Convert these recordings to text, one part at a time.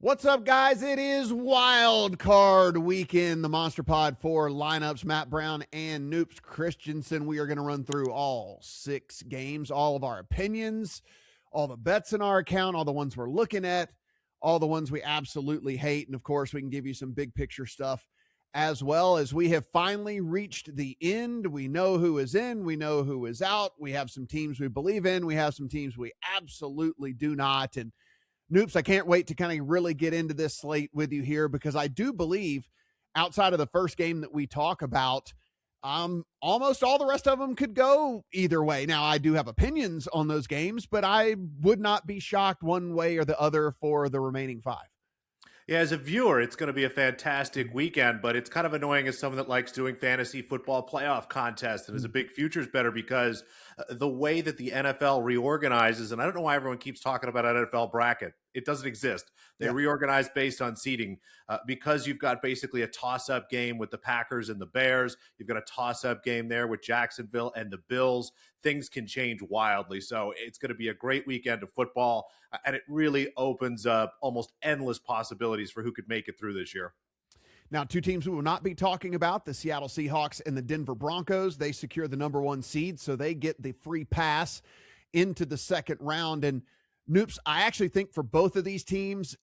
What's up, guys? It is Wild Card Weekend, the MonsterPod 4 lineups. Matt Brown and Noops Christensen. We are going to run through all 6 games, all of our opinions, all the bets in our account, all the ones we're looking at, all the ones we absolutely hate. And, of course, we can give you some big picture stuff as well. As we have finally reached the end. We know who is in. We know who is out. We have some teams we believe in. We have some teams we absolutely do not. And Noops, I can't wait to kind of really get into this slate with you here because I do believe outside of the first game that we talk about, almost all the rest of them could go either way. Now, I do have opinions on those games, but I would not be shocked one way or the other for the remaining 5. Yeah, as a viewer, it's going to be a fantastic weekend, but it's kind of annoying as someone that likes doing fantasy football playoff contests and is a big futures bettor because the way that the NFL reorganizes, and I don't know why everyone keeps talking about NFL bracket. It doesn't exist. They reorganize based on seeding because you've got basically a toss-up game with the Packers and the Bears. You've got a toss-up game there with Jacksonville and the Bills. Things can change wildly. So it's going to be a great weekend of football, and it really opens up almost endless possibilities for who could make it through this year. Now, 2 teams we will not be talking about, the Seattle Seahawks and the Denver Broncos. They secure the number 1 seed, so they get the free pass into the second round. And Noops, I actually think for both of these teams,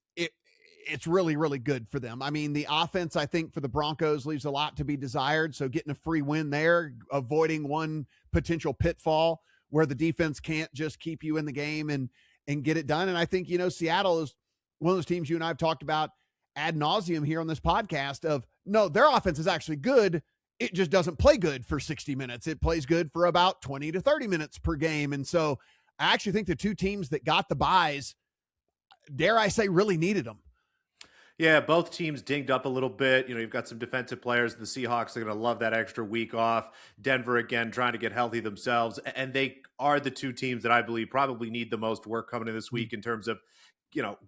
it's really, really good for them. I mean, the offense, I think, for the Broncos leaves a lot to be desired. So getting a free win there, avoiding one potential pitfall where the defense can't just keep you in the game and get it done. And I think, Seattle is one of those teams you and I have talked about ad nauseum here on this podcast of, no, their offense is actually good. It just doesn't play good for 60 minutes. It plays good for about 20 to 30 minutes per game. And so I actually think the 2 teams that got the buys, dare I say, really needed them. Yeah, both teams dinged up a little bit. You've got some defensive players. The Seahawks are going to love that extra week off. Denver, again, trying to get healthy themselves. And they are the 2 teams that I believe probably need the most work coming in this week in terms of,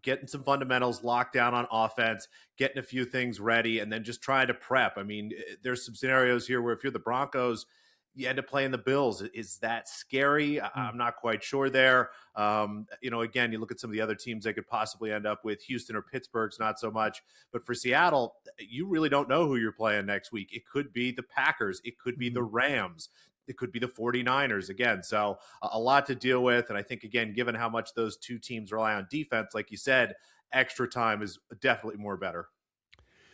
getting some fundamentals locked down on offense, getting a few things ready, and then just trying to prep. I mean, there's some scenarios here where if you're the Broncos, you end up playing the Bills. Is that scary? I'm not quite sure there. Again, you look at some of the other teams they could possibly end up with. Houston or Pittsburgh's not so much. But for Seattle, you really don't know who you're playing next week. It could be the Packers. It could be the Rams. It could be the 49ers again. So a lot to deal with. And I think, again, given how much those 2 teams rely on defense, like you said, extra time is definitely more better.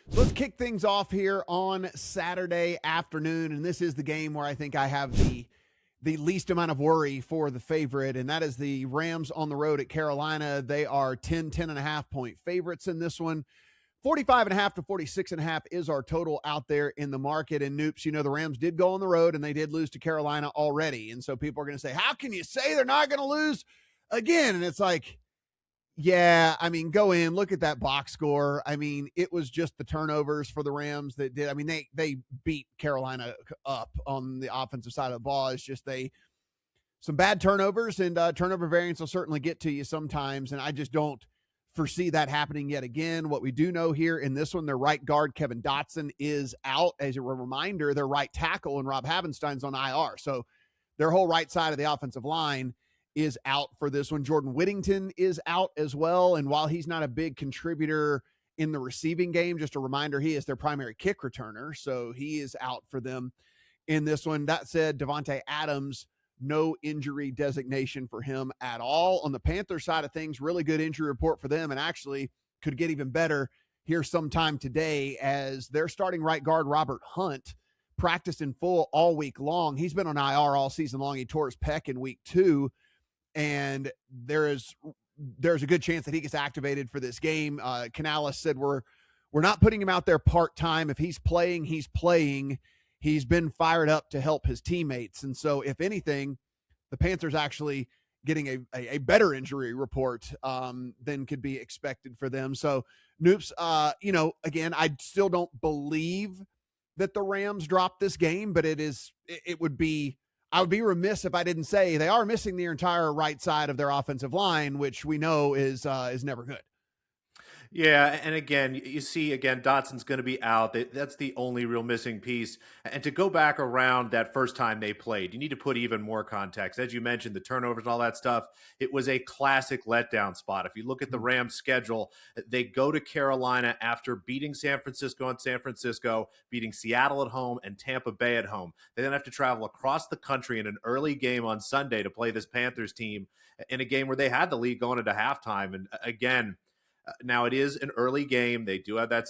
So let's kick things off here on Saturday afternoon. And this is the game where I think I have the least amount of worry for the favorite, and that is the Rams on the road at Carolina. They are 10.5 point favorites in this one. 45.5 to 46.5 is our total out there in the market. And Noops, the Rams did go on the road and they did lose to Carolina already. And so people are going to say, how can you say they're not going to lose again? And it's like, yeah, I mean, go in, look at that box score. I mean, it was just the turnovers for the Rams that did. I mean, they beat Carolina up on the offensive side of the ball. It's just some bad turnovers, and turnover variance will certainly get to you sometimes. And I just don't foresee that happening yet again. What we do know here in this one, their right guard, Kevin Dotson, is out. As a reminder, their right tackle and Rob Havenstein's on IR. So their whole right side of the offensive line is out for this one. Jordan Whittington is out as well. And while he's not a big contributor in the receiving game, just a reminder, he is their primary kick returner. So he is out for them in this one. That said, Devontae Adams, no injury designation for him at all. On the Panthers side of things, really good injury report for them, and actually could get even better here sometime today as their starting right guard, Robert Hunt, practiced in full all week long. He's been on IR all season long. He tore his pec in week 2. And there's a good chance that he gets activated for this game. Canales said we're not putting him out there part-time. If he's playing, he's playing. He's been fired up to help his teammates. And so if anything, the Panthers actually getting a better injury report than could be expected for them. So Noops, again, I still don't believe that the Rams dropped this game, but I would be remiss if I didn't say they are missing the entire right side of their offensive line, which we know is never good. Yeah, and again, you see, again, Dotson's going to be out. That's the only real missing piece. And to go back around that first time they played, you need to put even more context. As you mentioned, the turnovers and all that stuff, it was a classic letdown spot. If you look at the Rams' schedule, they go to Carolina after beating San Francisco in San Francisco, beating Seattle at home, and Tampa Bay at home. They then have to travel across the country in an early game on Sunday to play this Panthers team in a game where they had the lead going into halftime. And again, now it is an early game. They do have that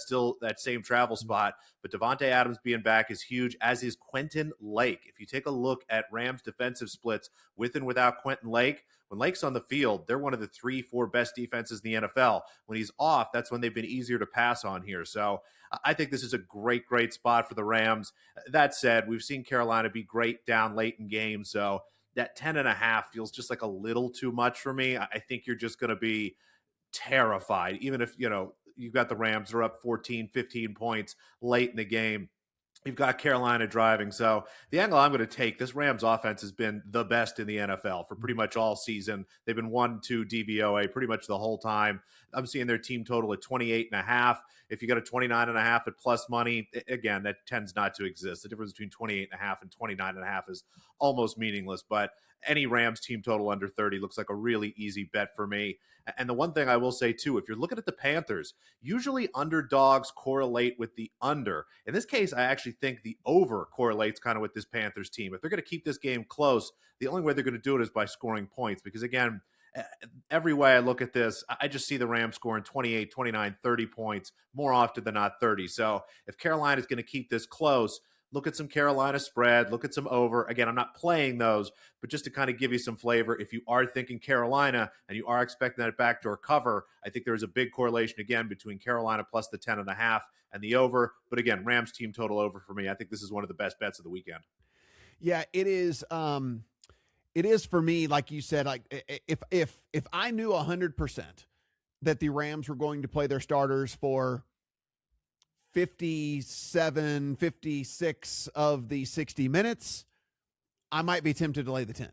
same travel spot, but Devontae Adams being back is huge, as is Quentin Lake. If you take a look at Rams defensive splits with and without Quentin Lake, when Lake's on the field, they're one of the 3-4 best defenses in the NFL. When he's off, that's when they've been easier to pass on here. So I think this is a great, great spot for the Rams. That said, we've seen Carolina be great down late in games. So that 10.5 feels just like a little too much for me. I think you're just going to be terrified, even if you've got the Rams are up 14, 15 points late in the game. You've got Carolina driving. So the angle I'm going to take, this Rams offense has been the best in the NFL for pretty much all season. They've been 1-2 DVOA pretty much the whole time. I'm seeing their team total at 28.5. If you got a 29.5 at plus money, again, that tends not to exist. The difference between 28.5 and 29.5 is almost meaningless, but any Rams team total under 30 looks like a really easy bet for me. And the one thing I will say, too, if you're looking at the Panthers, usually underdogs correlate with the under. In this case, I actually think the over correlates kind of with this Panthers team. If they're going to keep this game close, the only way they're going to do it is by scoring points. Because, again, every way I look at this, I just see the Rams scoring 28, 29, 30 points more often than not 30. So if Carolina is going to keep this close, look at some Carolina spread, look at some over. Again, I'm not playing those, but just to kind of give you some flavor, if you are thinking Carolina and you are expecting that backdoor cover, I think there's a big correlation, again, between Carolina plus the 10.5 and the over. But again, Rams team total over for me. I think this is one of the best bets of the weekend. Yeah, it is. It is for me, like you said, like if I knew 100% that the Rams were going to play their starters for 57, 56 of the 60 minutes, I might be tempted to lay the 10.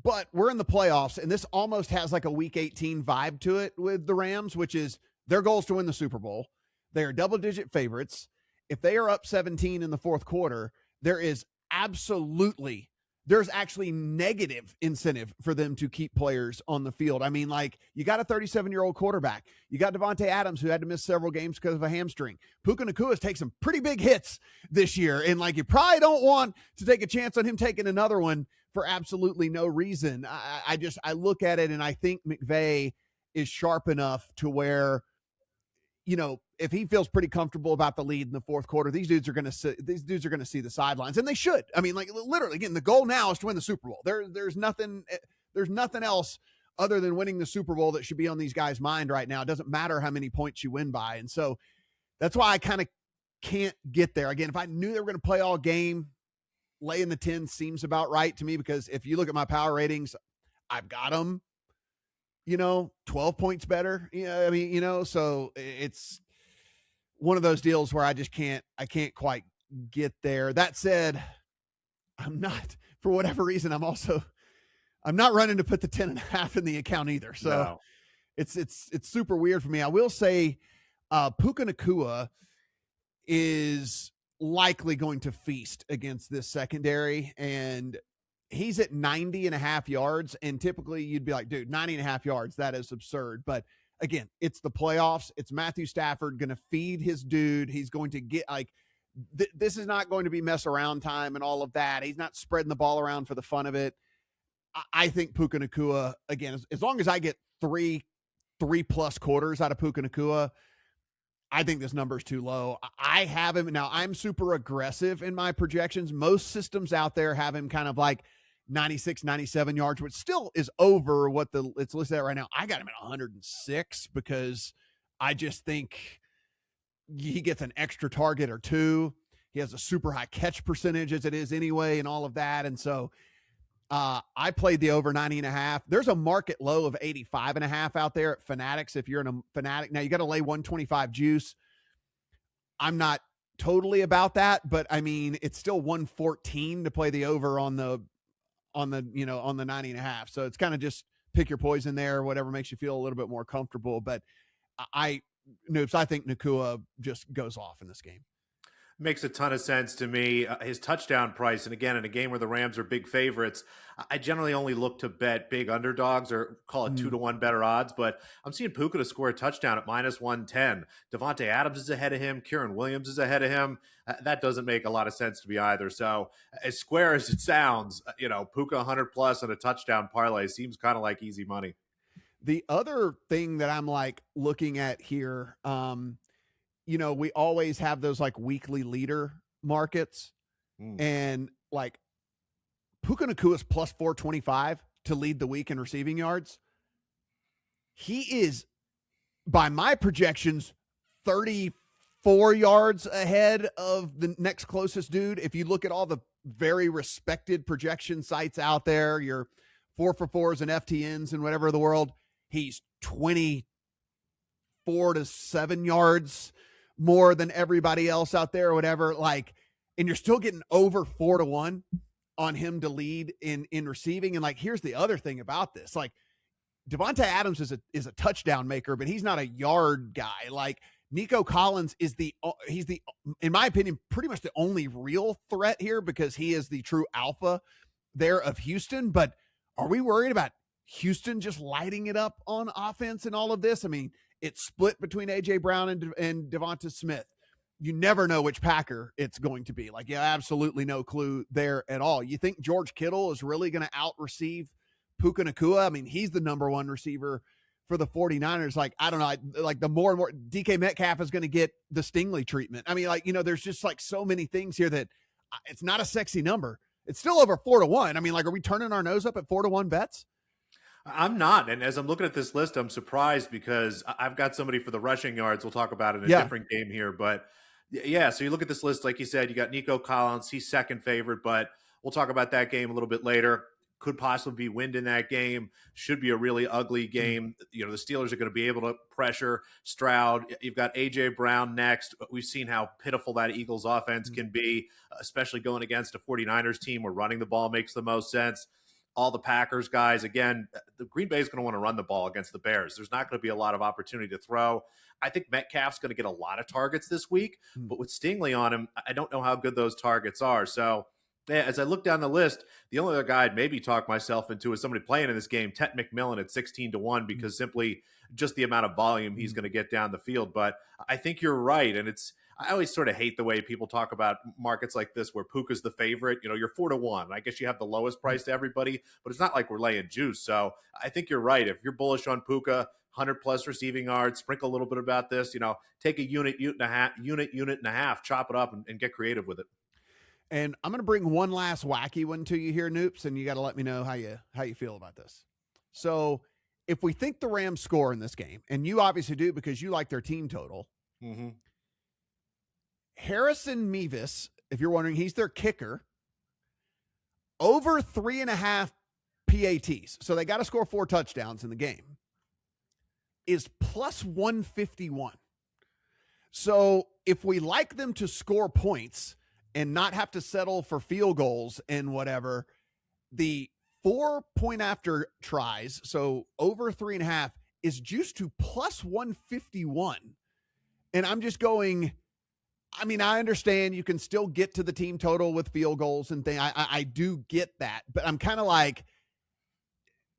But we're in the playoffs, and this almost has like a Week 18 vibe to it with the Rams, which is their goal is to win the Super Bowl. They are double-digit favorites. If they are up 17 in the fourth quarter, there's actually negative incentive for them to keep players on the field. I mean, like, you got a 37-year-old quarterback. You got Devontae Adams, who had to miss several games because of a hamstring. Puka Nakua's taken some pretty big hits this year, and, like, you probably don't want to take a chance on him taking another one for absolutely no reason. I look at it, and I think McVay is sharp enough to where, if he feels pretty comfortable about the lead in the fourth quarter, these dudes are going to see the sidelines, and they should. I mean, like, literally, again, the goal now is to win the Super Bowl. There's nothing else other than winning the Super Bowl that should be on these guys' mind right now. It doesn't matter how many points you win by. And so that's why I kind of can't get there. Again, if I knew they were going to play all game, laying the 10 seems about right to me, because if you look at my power ratings, I've got them, 12 points better. I mean, so it's one of those deals where I can't quite get there. That said, I'm not, for whatever reason, I'm not running to put the 10.5 in the account either. So no. It's super weird for me. I will say Puka Nacua is likely going to feast against this secondary, and he's at 90.5 yards. And typically you'd be like, dude, 90.5 yards, that is absurd. But again, it's the playoffs. It's Matthew Stafford going to feed his dude. He's going to get this is not going to be mess around time and all of that. He's not spreading the ball around for the fun of it. I think Puka Nacua, again, as long as I get three plus quarters out of Puka Nacua, I think this number is too low. I have him now. I'm super aggressive in my projections. Most systems out there have him kind of like 96, 97 yards, which still is over what it's listed at right now. I got him at 106 because I just think he gets an extra target or two. He has a super high catch percentage as it is anyway, and all of that. And so I played the over 90.5. There's a market low of 85.5 out there at Fanatics. If you're in a Fanatic, now you got to lay 125 juice. I'm not totally about that, but I mean, it's still 114 to play the over on the 90.5. So it's kind of just pick your poison there, whatever makes you feel a little bit more comfortable. But Noops, I think Nakua just goes off in this game. Makes a ton of sense to me. His touchdown price, and again, in a game where the Rams are big favorites, I generally only look to bet big underdogs or call it 2-1 better odds. But I'm seeing Puka to score a touchdown at -110. Devontae Adams is ahead of him. Kieran Williams is ahead of him. That doesn't make a lot of sense to me either. So, as square as it sounds, Puka 100 plus and a touchdown parlay seems kind of like easy money. The other thing that I'm like looking at here, we always have those like weekly leader markets, and like Puka Nakua is plus 425 to lead the week in receiving yards. He is, by my projections, 34 yards ahead of the next closest dude. If you look at all the very respected projection sites out there, your 4-for-4s and FTNs and whatever the world, he's 24 to 7 yards more than everybody else out there or whatever. Like, and you're still getting over 4-1 on him to lead in receiving. And like, here's the other thing about this. Like, Devontae Adams is a touchdown maker, but he's not a yard guy. Like, Nico Collins he's the, in my opinion, pretty much the only real threat here because he is the true alpha there of Houston. But are we worried about Houston just lighting it up on offense and all of this? I mean, it's split between A.J. Brown and Devonta Smith. You never know which Packer it's going to be. Like, you have absolutely no clue there at all. You think George Kittle is really going to out-receive Puka Nakua? I mean, he's the number one receiver for the 49ers. Like, I don't know. Like, the more and more DK Metcalf is going to get the Stingley treatment. I mean, like, there's just like so many things here that it's not a sexy number. It's still over 4-1. I mean, like, are we turning our nose up at 4-1 bets? I'm not. And as I'm looking at this list, I'm surprised because I've got somebody for the rushing yards. We'll talk about it in a different game here. But yeah, so you look at this list, like you said, you got Nico Collins. He's second favorite, but we'll talk about that game a little bit later. Could possibly be wind in that game. Should be a really ugly game. The Steelers are going to be able to pressure Stroud. You've got A.J. Brown next. We've seen how pitiful that Eagles offense can be, especially going against a 49ers team where running the ball makes the most sense. All the Packers guys, again, the Green Bay is going to want to run the ball against the Bears. There's not going to be a lot of opportunity to throw. I think Metcalf's going to get a lot of targets this week, but with Stingley on him, I don't know how good those targets are. So yeah, as I look down the list, the only other guy I'd maybe talk myself into is somebody playing in this game, Tet McMillan at 16-1, because simply just the amount of volume he's going to get down the field. But I think you're right. And I always sort of hate the way people talk about markets like this where Puka's the favorite. You're 4-1. I guess you have the lowest price to everybody, but it's not like we're laying juice. So I think you're right. If you're bullish on Puka, 100+ receiving yards, sprinkle a little bit about this, take a unit and a half, chop it up and get creative with it. And I'm going to bring one last wacky one to you here, Noops, and you got to let me know how you feel about this. So if we think the Rams score in this game, and you obviously do because you like their team total, Harrison Mevis, if you're wondering, he's their kicker, over 3.5 PATs. So they got to score 4 touchdowns in the game, is plus 151. So if we like them to score points and not have to settle for field goals and whatever, the 4 point after tries, so over 3.5, is juiced to plus 151. And I'm just going, I mean, I understand you can still get to the team total with field goals and things. I do get that, but I'm kind of like,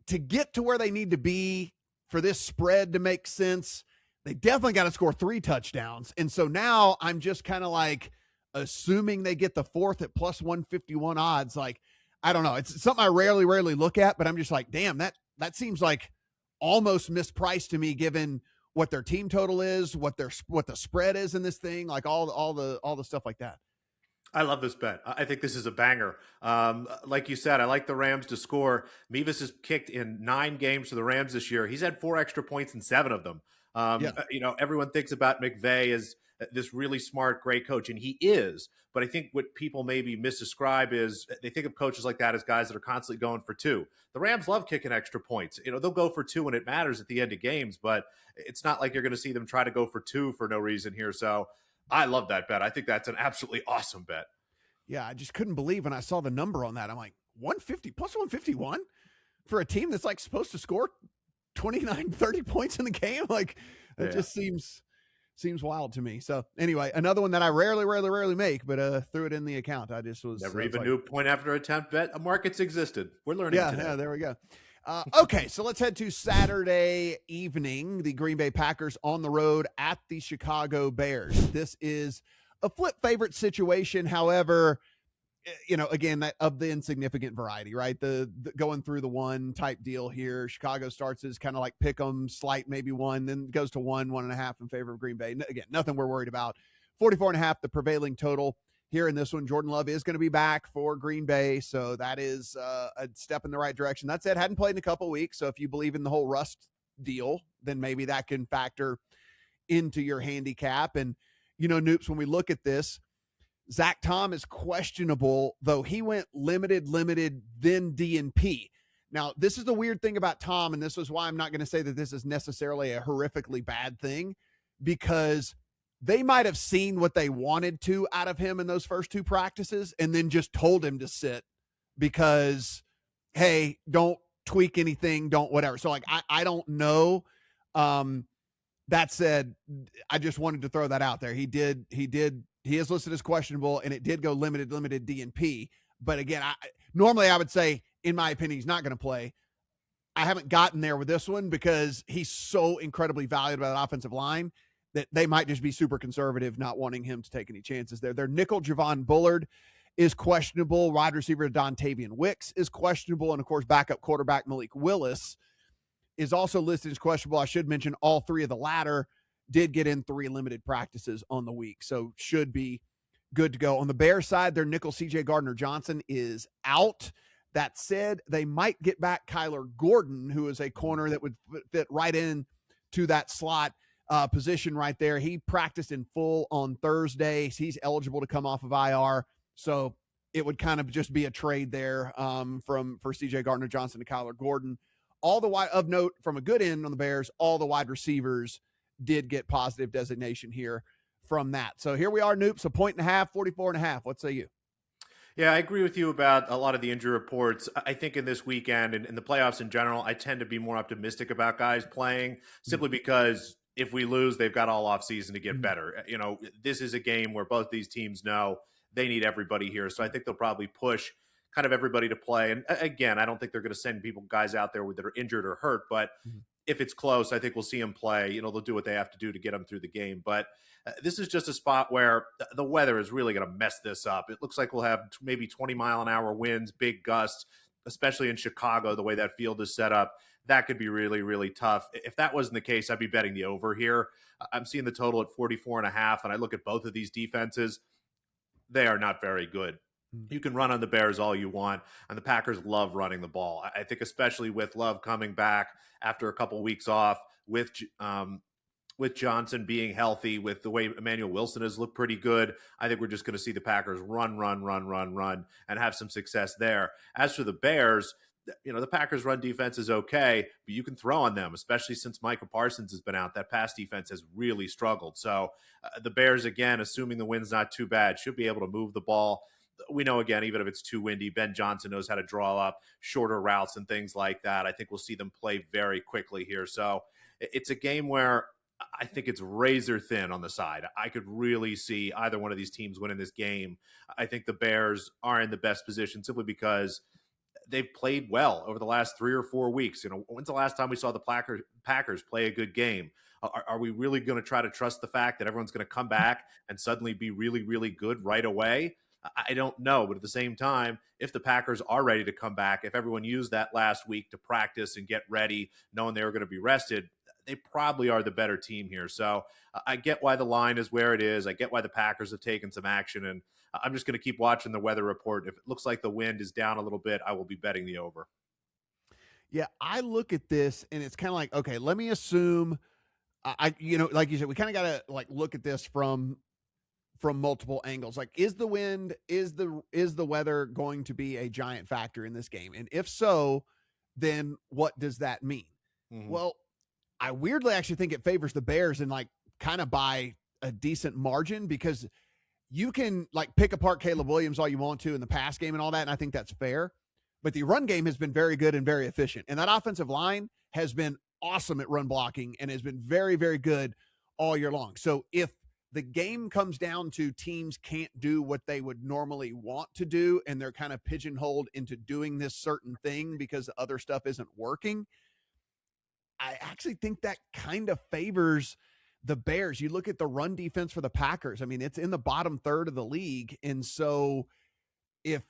to get to where they need to be for this spread to make sense, they definitely got to score 3 touchdowns. And so now I'm just kind of like, assuming they get the 4th at plus 151 odds. Like, I don't know. It's something I rarely look at, but I'm just like, damn, that seems like almost mispriced to me, given what their team total is, what the spread is in this thing, like all the stuff like that. I love this bet. I think this is a banger. Like you said, I like the Rams to score. Mevis has kicked in 9 games for the Rams this year. He's had 4 extra points in 7 of them. Everyone thinks about McVay as this really smart, great coach, and he is. But I think what people maybe misdescribe is they think of coaches like that as guys that are constantly going for 2. The Rams love kicking extra points. They'll go for 2 when it matters at the end of games, but it's not like you're going to see them try to go for 2 for no reason here. So I love that bet. I think that's an absolutely awesome bet. Yeah, I just couldn't believe when I saw the number on that. I'm like, 150 plus 151 for a team that's like supposed to score 29, 30 points in the game. Like, it just seems Seems wild to me. So anyway, another one that I rarely make, but threw it in the account. I just was Never even knew point after attempt bet markets existed. We're learning today. Yeah, there we go. Okay, so let's head to Saturday evening. The Green Bay Packers on the road at the Chicago Bears. This is a flip favorite situation. However, again, that of the insignificant variety, right? The going through the one type deal here. Chicago starts as kind of like pick 'em, slight maybe one, then goes to 1.5 in favor of Green Bay. Again, nothing we're worried about. 44.5, the prevailing total here in this one. Jordan Love is going to be back for Green Bay, so that is a step in the right direction. That said, hadn't played in a couple of weeks, so if you believe in the whole rust deal, then maybe that can factor into your handicap. And, Noops, when we look at this, Zach Tom is questionable, though he went limited, then DNP. Now, this is the weird thing about Tom, and this is why I'm not going to say that this is necessarily a horrifically bad thing, because they might have seen what they wanted to out of him in those first two practices and then just told him to sit because, hey, don't tweak anything, don't whatever. So, I don't know. That said, I just wanted to throw that out there. He is listed as questionable, and it did go limited DNP. But again, normally I would say, in my opinion, he's not going to play. I haven't gotten there with this one because he's so incredibly valued by the offensive line that they might just be super conservative, not wanting him to take any chances there. Their nickel, Javon Bullard, is questionable. Wide receiver Dontavian Wicks is questionable. And, of course, backup quarterback Malik Willis is also listed as questionable. I should mention all three of the latter did get in 3 limited practices on the week, so should be good to go. On the Bears side, their nickel CJ Gardner-Johnson is out. That said, they might get back Kyler Gordon, who is a corner that would fit right in to that slot position right there. He practiced in full on Thursday. He's eligible to come off of IR, so it would kind of just be a trade there for CJ Gardner-Johnson to Kyler Gordon. All the wide of note from a good end on the Bears, all the wide receivers did get positive designation here from that. So here we are, Noops, 1.5, 44.5. What say you? Yeah, I agree with you about a lot of the injury reports. I think in this weekend and in the playoffs in general, I tend to be more optimistic about guys playing simply because if we lose, they've got all offseason to get better. This is a game where both these teams know they need everybody here. So I think they'll probably push kind of everybody to play. And again, I don't think they're going to send guys out there that are injured or hurt, but if it's close, I think we'll see them play. They'll do what they have to do to get them through the game. But this is just a spot where the weather is really going to mess this up. It looks like we'll have maybe 20-mile-an-hour winds, big gusts, especially in Chicago, the way that field is set up. That could be really, really tough. If that wasn't the case, I'd be betting the over here. I'm seeing the total at 44.5, and I look at both of these defenses. They are not very good. You can run on the Bears all you want, and the Packers love running the ball. I think especially with Love coming back after a couple weeks off, with Johnson being healthy, with the way Emmanuel Wilson has looked pretty good, I think we're just going to see the Packers run, and have some success there. As for the Bears, the Packers' run defense is okay, but you can throw on them, especially since Micah Parsons has been out. That pass defense has really struggled. So the Bears, again, assuming the wind's not too bad, should be able to move the ball. We know, again, even if it's too windy, Ben Johnson knows how to draw up shorter routes and things like that. I think we'll see them play very quickly here. So it's a game where I think it's razor thin on the side. I could really see either one of these teams winning this game. I think the Bears are in the best position simply because they've played well over the last 3 or 4 weeks. When's the last time we saw the Packers play a good game? Are we really going to try to trust the fact that everyone's going to come back and suddenly be really, really good right away? I don't know, but at the same time, if the Packers are ready to come back, if everyone used that last week to practice and get ready, knowing they were going to be rested, they probably are the better team here. So I get why the line is where it is. I get why the Packers have taken some action, and I'm just going to keep watching the weather report. If it looks like the wind is down a little bit, I will be betting the over. Yeah, I look at this, and it's kind of like, okay, let me assume, like you said, we kind of got to look at this from multiple angles. Like, is the wind, is the weather going to be a giant factor in this game? And if so, then what does that mean? Well, I weirdly actually think it favors the Bears and kind of by a decent margin, because you can pick apart Caleb Williams all you want to in the pass game and all that. And I think that's fair, but the run game has been very good and very efficient. And that offensive line has been awesome at run blocking and has been very, very good all year long. So if the game comes down to teams can't do what they would normally want to do, and they're kind of pigeonholed into doing this certain thing because the other stuff isn't working, I actually think that kind of favors the Bears. You look at the run defense for the Packers. I mean, it's in the bottom third of the league. And so if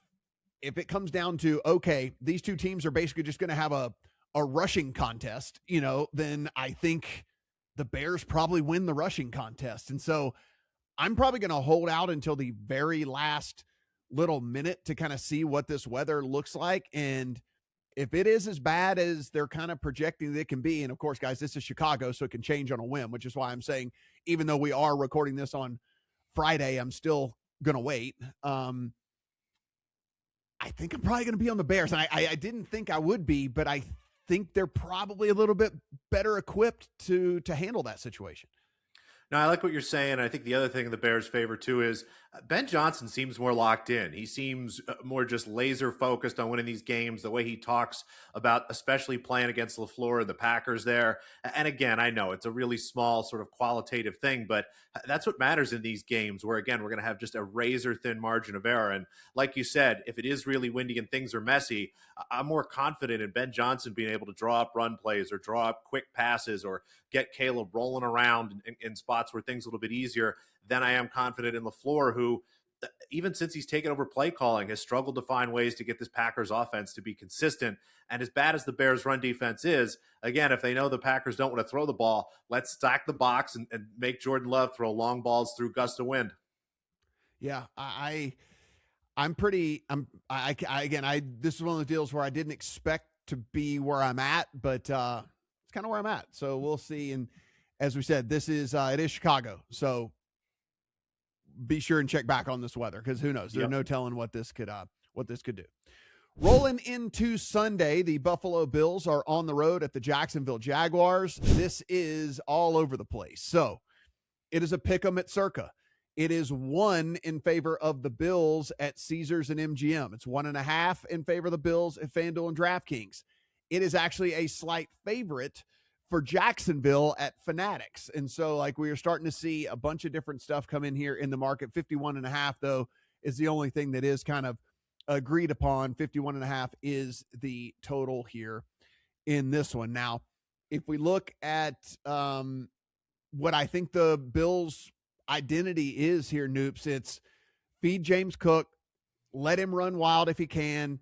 it comes down to, okay, these two teams are basically just going to have a rushing contest, then I think the Bears probably win the rushing contest. And so I'm probably going to hold out until the very last little minute to kind of see what this weather looks like. And if it is as bad as they're kind of projecting that it can be, and of course, guys, this is Chicago, so it can change on a whim, which is why I'm saying, even though we are recording this on Friday, I'm still going to wait. I think I'm probably going to be on the Bears. And I didn't think I would be, but I think they're probably a little bit better equipped to handle that situation. No, I like what you're saying. I think the other thing in the Bears' favor, too, is Ben Johnson seems more locked in. He seems more just laser focused on winning these games, the way he talks about especially playing against LaFleur and the Packers there. And again, I know it's a really small sort of qualitative thing, but that's what matters in these games where, again, we're going to have just a razor thin margin of error. And like you said, if it is really windy and things are messy, I'm more confident in Ben Johnson being able to draw up run plays or draw up quick passes or get Caleb rolling around in spots where things are a little bit easier than I am confident in LaFleur, who, even since he's taken over play calling, has struggled to find ways to get this Packers offense to be consistent. And as bad as the Bears' run defense is, again, if they know the Packers don't want to throw the ball, let's stack the box and make Jordan Love throw long balls through gusts of wind. Yeah, this is one of the deals where I didn't expect to be where I'm at, but it's kind of where I'm at. So we'll see. And as we said, it is Chicago. So be sure and check back on this weather, because who knows? There's no telling what this could do. Rolling into Sunday, the Buffalo Bills are on the road at the Jacksonville Jaguars. This is all over the place. So it is a pick 'em at Circa. It is 1 in favor of the Bills at Caesars and MGM. It's 1.5 in favor of the Bills at FanDuel and DraftKings. It is actually a slight favorite for Jacksonville at Fanatics. And so, we are starting to see a bunch of different stuff come in here in the market. 51.5, though, is the only thing that is kind of agreed upon. 51.5 is the total here in this one. Now, if we look at what I think the Bills' identity is here, Noops, it's feed James Cook, let him run wild if he can,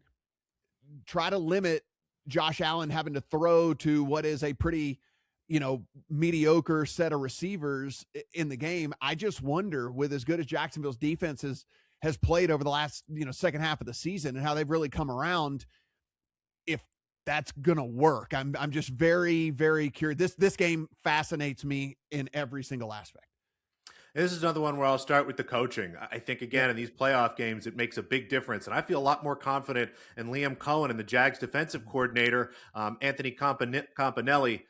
try to limit Josh Allen having to throw to what is a pretty, mediocre set of receivers in the game. I just wonder, with as good as Jacksonville's defense has played over the last, second half of the season and how they've really come around, if that's going to work. I'm just very, very curious. This game fascinates me in every single aspect. This is another one where I'll start with the coaching. I think, again, in these playoff games, it makes a big difference. And I feel a lot more confident in Liam Cohen and the Jags defensive coordinator, Anthony Campanelli,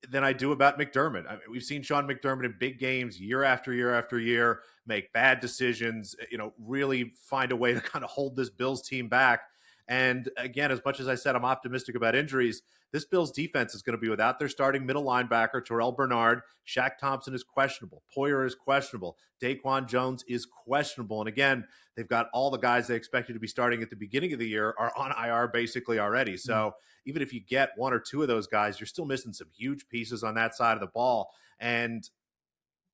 than I do about McDermott. I mean, we've seen Sean McDermott in big games year after year after year, make bad decisions, really find a way to kind of hold this Bills team back. And again, as much as I said I'm optimistic about injuries, this Bills defense is going to be without their starting middle linebacker, Terrell Bernard. Shaq Thompson is questionable. Poyer is questionable. Daquan Jones is questionable. And again, they've got all the guys they expected to be starting at the beginning of the year are on IR basically already. So even if you get one or two of those guys, you're still missing some huge pieces on that side of the ball. And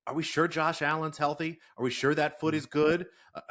are we sure Josh Allen's healthy? Are we sure that foot is good?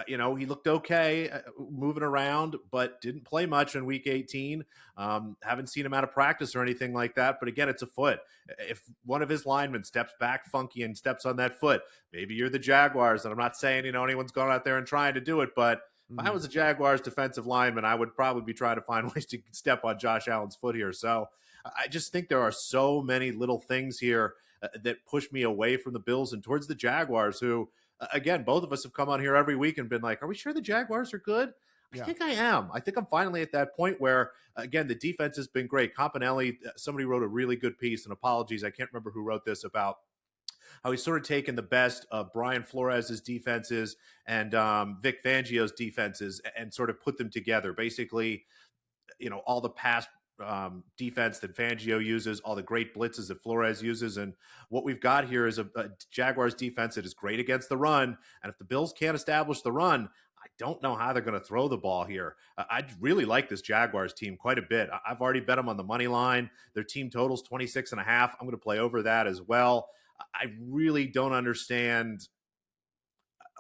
He looked okay moving around, but didn't play much in week 18. Haven't seen him out of practice or anything like that. But again, it's a foot. If one of his linemen steps back funky and steps on that foot, maybe you're the Jaguars. And I'm not saying, anyone's gone out there and trying to do it, but if I was a Jaguars defensive lineman, I would probably be trying to find ways to step on Josh Allen's foot here. So I just think there are so many little things here that push me away from the Bills and towards the Jaguars, who, again, both of us have come on here every week and been like, are we sure the Jaguars are good? I think I am. I think I'm finally at that point where, again, the defense has been great. Campanelli, somebody wrote a really good piece, and apologies, I can't remember who wrote this, about how he's sort of taken the best of Brian Flores' defenses and Vic Fangio's defenses and sort of put them together. Basically, all the pass defense that Fangio uses, all the great blitzes that Flores uses. And what we've got here is a Jaguars defense that is great against the run. And if the Bills can't establish the run, I don't know how they're going to throw the ball here. I really like this Jaguars team quite a bit. I've already bet them on the money line. Their team totals 26.5. I'm going to play over that as well. I really don't understand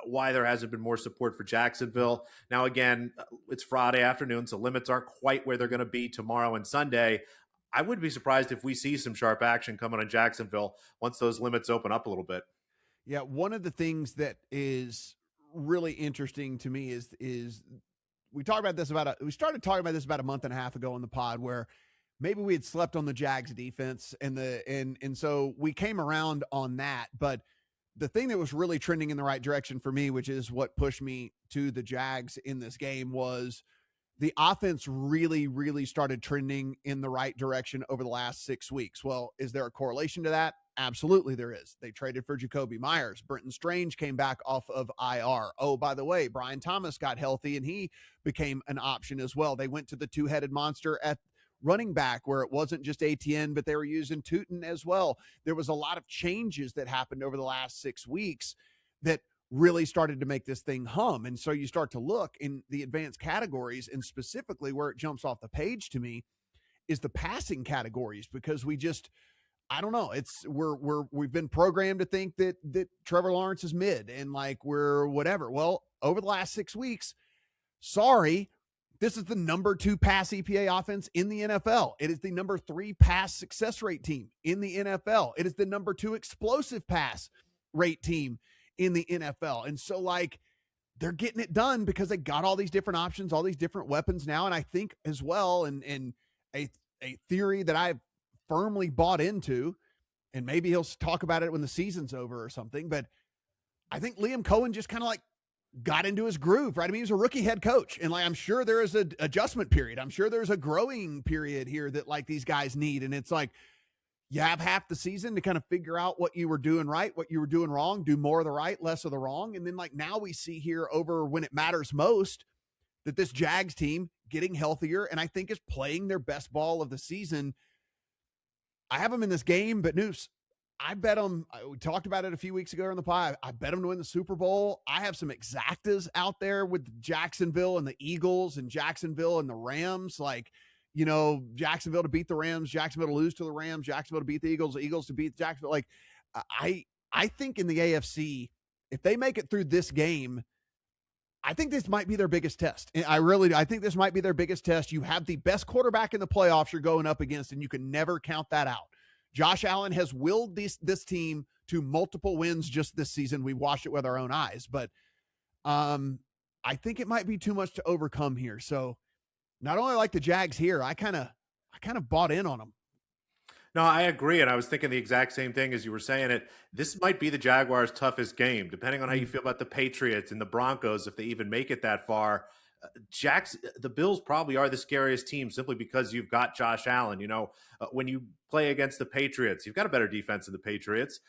why there hasn't been more support for Jacksonville. Now, again, it's Friday afternoon, so limits aren't quite where they're going to be tomorrow and Sunday. I would be surprised if we see some sharp action coming on Jacksonville once those limits open up a little bit. Yeah, one of the things that is really interesting to me is we talked about this we started talking about this about a month and a half ago on the pod, where maybe we had slept on the Jags defense and so we came around on that. But the thing that was really trending in the right direction for me, which is what pushed me to the Jags in this game, was the offense really, really started trending in the right direction over the last 6 weeks. Well, is there a correlation to that? Absolutely there is. They traded for Jacoby Myers. Brenton Strange came back off of IR. Oh, by the way, Brian Thomas got healthy and he became an option as well. They went to the two-headed monster at running back, where it wasn't just ATN, but they were using Tootin as well. There was a lot of changes that happened over the last 6 weeks that really started to make this thing hum. And so you start to look in the advanced categories, and specifically where it jumps off the page to me is the passing categories, because I don't know. We've been programmed to think that Trevor Lawrence is mid and like we're whatever. Well, over the last 6 weeks, sorry, this is the number 2 pass EPA offense in the NFL. It is the number 3 pass success rate team in the NFL. It is the number 2 explosive pass rate team in the NFL. And so like they're getting it done because they got all these different options, all these different weapons now. And I think as well, and a theory that I've firmly bought into, and maybe he'll talk about it when the season's over or something, but I think Liam Cohen just kind of like got into his groove, right? I mean, he was a rookie head coach, and like I'm sure there is an adjustment period. I'm sure there's a growing period here that like these guys need. And it's like you have half the season to kind of figure out what you were doing right, what you were doing wrong, do more of the right, less of the wrong. And then like now we see here over when it matters most that this Jags team getting healthier, and I think is playing their best ball of the season. I have them in this game, but Noops, I bet them. We talked about it a few weeks ago on the pod. I bet them to win the Super Bowl. I have some exactas out there with Jacksonville and the Eagles, and Jacksonville and the Rams. Like, you know, Jacksonville to beat the Rams, Jacksonville to lose to the Rams, Jacksonville to beat the Eagles, the Eagles to beat Jacksonville. Like, I think in the AFC, if they make it through this game, I think this might be their biggest test. I think this might be their biggest test. You have the best quarterback in the playoffs you're going up against, and you can never count that out. Josh Allen has willed this team to multiple wins just this season. We watched it with our own eyes, but I think it might be too much to overcome here. So not only like the Jags here, I kind of bought in on them. No, I agree. And I was thinking the exact same thing as you were saying it. This might be the Jaguars' toughest game, depending on how you feel about the Patriots and the Broncos, if they even make it that far. The Bills probably are the scariest team simply because you've got Josh Allen. You know, when you play against the Patriots, you've got a better defense than the Patriots.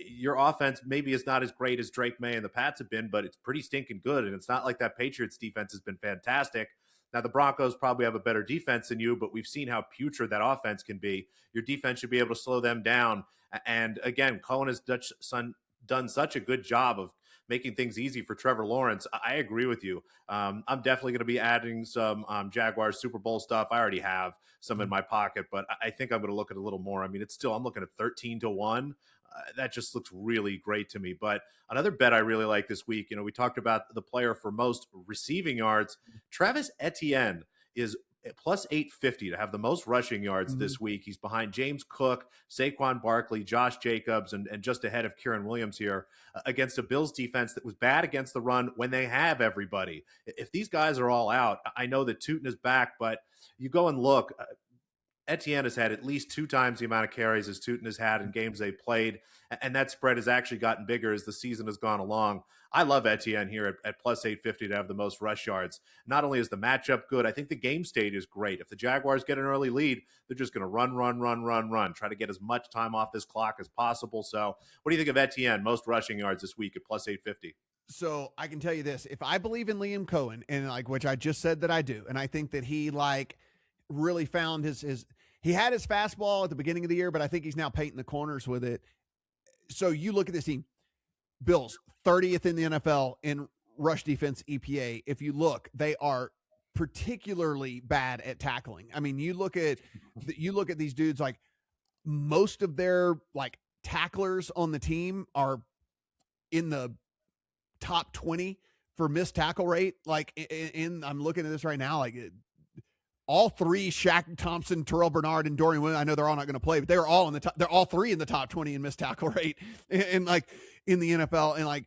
Your offense maybe is not as great as Drake May and the Pats have been, but it's pretty stinking good. And it's not like that Patriots defense has been fantastic. Now, the Broncos probably have a better defense than you, but we've seen how putrid that offense can be. Your defense should be able to slow them down. And again, Cohen has done such a good job of making things easy for Trevor Lawrence. I agree with you. I'm definitely going to be adding some Jaguars Super Bowl stuff. I already have some in my pocket, but I think I'm going to look at a little more. I mean, I'm looking at 13-1. That just looks really great to me. But another bet I really like this week, you know, we talked about the player for most receiving yards. Travis Etienne is plus 850 to have the most rushing yards this week. He's behind James Cook, Saquon Barkley, Josh Jacobs, and just ahead of Kieran Williams here against a Bills defense that was bad against the run when they have everybody. If these guys are all out, I know that Tootin is back, but you go and look, Etienne has had at least 2 times the amount of carries as Tootin has had in games they played, and that spread has actually gotten bigger as the season has gone along. I love Etienne here at plus 850 to have the most rush yards. Not only is the matchup good, I think the game state is great. If the Jaguars get an early lead, they're just going to run, try to get as much time off this clock as possible. So what do you think of Etienne, most rushing yards this week at plus 850? So I can tell you this, if I believe in Liam Cohen, and like, which I just said that I do, and I think that he really found he had his fastball at the beginning of the year, but I think he's now painting the corners with it. So you look at this team, Bills 30th in the NFL in rush defense EPA. If you look, they are particularly bad at tackling. I mean, you look at these dudes, like most of their like tacklers on the team are in the top 20 for missed tackle rate. Like I'm looking at this right now, like all three, Shaq Thompson, Terrell Bernard, and Dorian Williams, I know they're all not going to play, but they're all in the top. They're all three in the top 20 in missed tackle rate, and like in the NFL. And like,